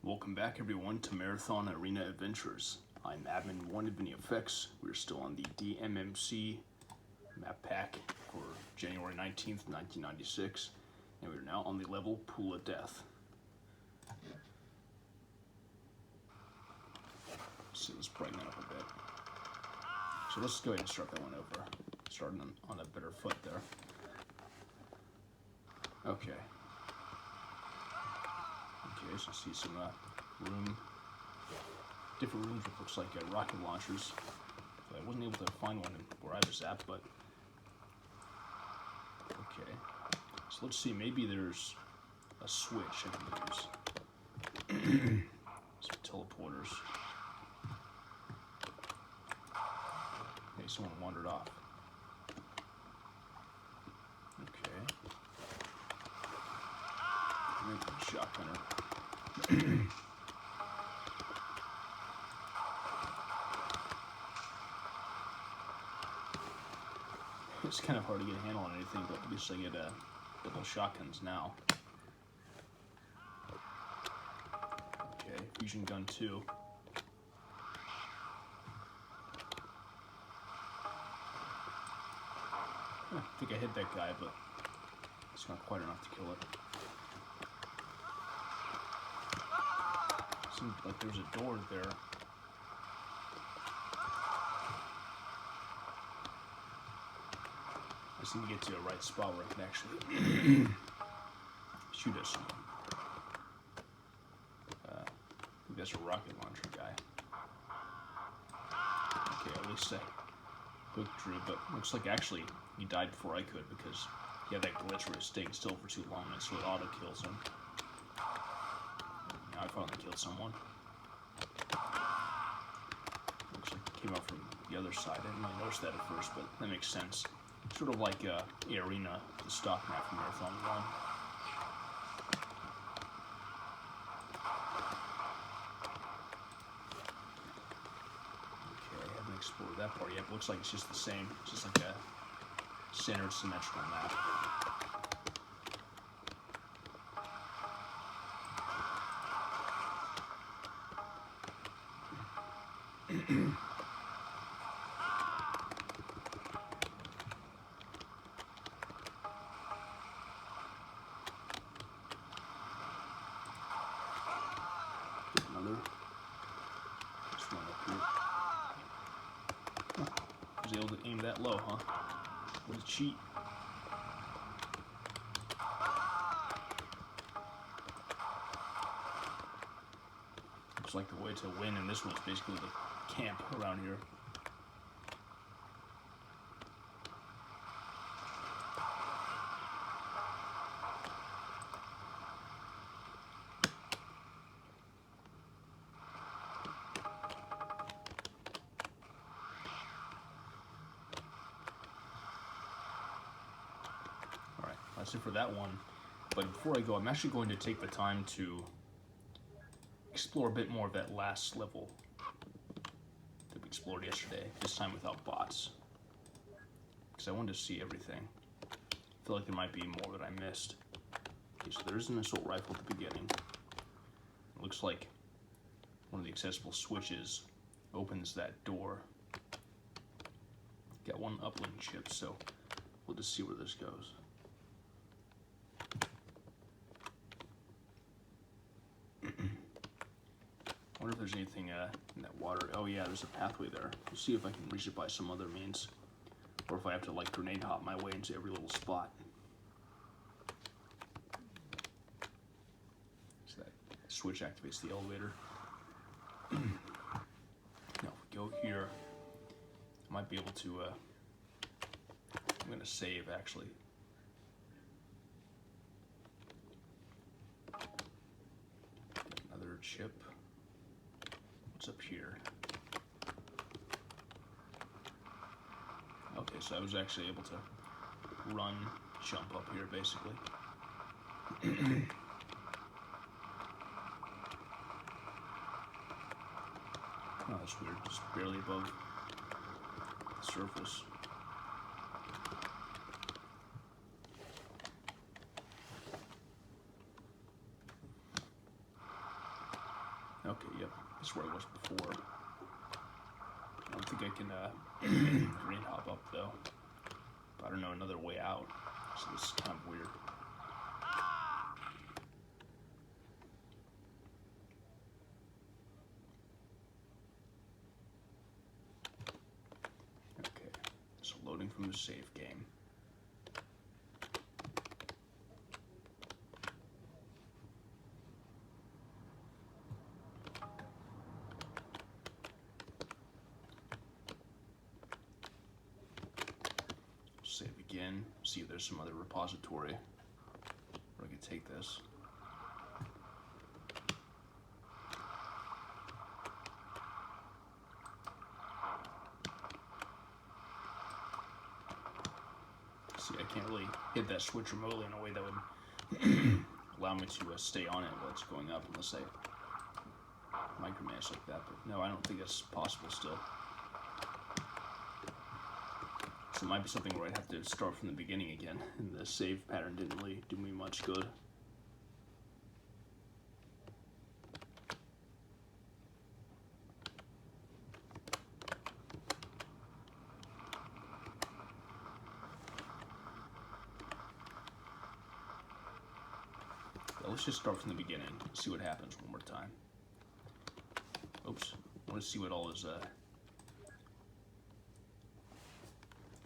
Welcome back everyone to Marathon Arena Adventures. I'm Admin 1 of NEFX. We're still on the DMMC map pack for January 19th, 1996, and we're now on the level Pool of Death. So let's brighten that up a bit. So let's go ahead and start that one over. Starting on a better foot there. Okay. Okay, so see some different rooms with looks like rocket launchers. I wasn't able to find one where I was at, but okay. So let's see, maybe there's a switch I can use. Some teleporters. Okay, someone wandered off. Okay. Shotgunner. It's kind of hard to get a handle on anything, but at least I get double shotguns now. Okay, fusion gun 2. I think I hit that guy, but it's not quite enough to kill it. Seems like there's a door there. I just need to get to a right spot where I can actually shoot at someone. I think that's a rocket launcher guy. Okay, at least I hooked through, but looks like actually he died before I could because he had that glitch where his staying still for too long and so it auto kills him. Now I finally killed someone. Looks like it came up from the other side. I didn't really notice that at first, but that makes sense. Sort of like the arena, the stock map from Marathon 1. Okay, I haven't explored that part yet, but looks like it's just the same. It's just like a centered, symmetrical map. Just one up here. I was able to aim that low, huh? What a cheat. Looks like the way to win in this one is basically to camp around here. That's it for that one. But before I go, I'm actually going to take the time to explore a bit more of that last level that we explored yesterday, this time without bots. Because I wanted to see everything. I feel like there might be more that I missed. Okay, so there's an assault rifle at the beginning. It looks like one of the accessible switches opens that door. Got one uplink chip, so we'll just see where this goes. I wonder if there's anything in that water. Oh yeah, there's a pathway there. We'll see if I can reach it by some other means. Or if I have to like grenade hop my way into every little spot. So that switch activates the elevator. Now if we go here, I might be able to, I'm gonna save actually. Another chip. What's up here? Okay, so I was actually able to run, jump up here basically. Oh, that's weird, just barely above the surface. Okay, yep, that's where I was before. I don't think I can green hop up though. But I don't know another way out, so this is kind of weird. Okay, so loading from the save game. Save again, see if there's some other repository where I can take this. See, I can't really hit that switch remotely in a way that would allow me to stay on it while it's going up unless I micromanage like that, but no, I don't think that's possible still. So it might be something where I'd have to start from the beginning again, and the save pattern didn't really do me much good. Well, let's just start from the beginning, see what happens one more time. Oops, I want to see what all is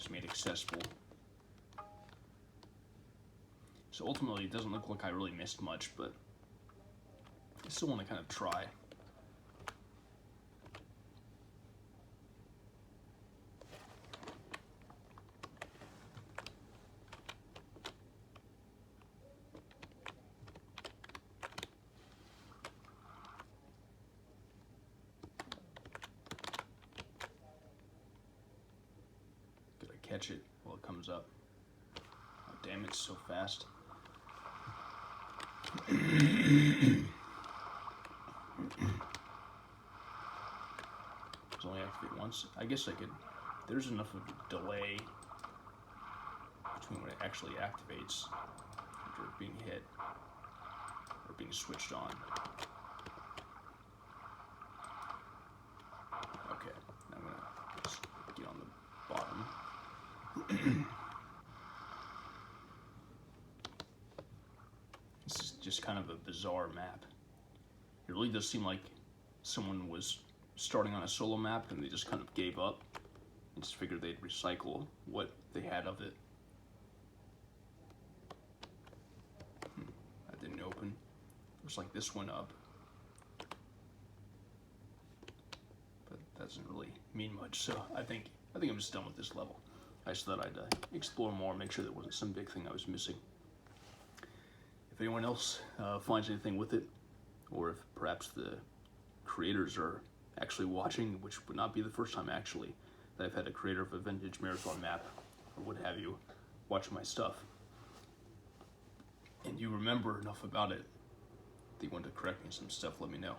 made accessible. So ultimately it doesn't look like I really missed much, but I still want to kind of try. Catch it while it comes up. Oh, damn, it's so fast. It's only activate once. I guess I could. There's enough of a delay between when it actually activates after it being hit or being switched on. Okay, now I'm gonna just get on the bottom. This is just kind of a bizarre map. It really does seem like someone was starting on a solo map and they just kind of gave up and just figured they'd recycle what they had of it. That didn't open. Looks like this went up. But that doesn't really mean much, so I think I'm just done with this level. I just thought I'd explore more, make sure there wasn't some big thing I was missing. If anyone else finds anything with it, or if perhaps the creators are actually watching, which would not be the first time actually that I've had a creator of a vintage marathon map, or what have you, watch my stuff, and you remember enough about it that you want to correct me on some stuff, let me know.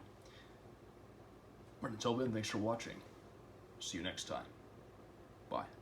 But until then, thanks for watching. See you next time. Bye.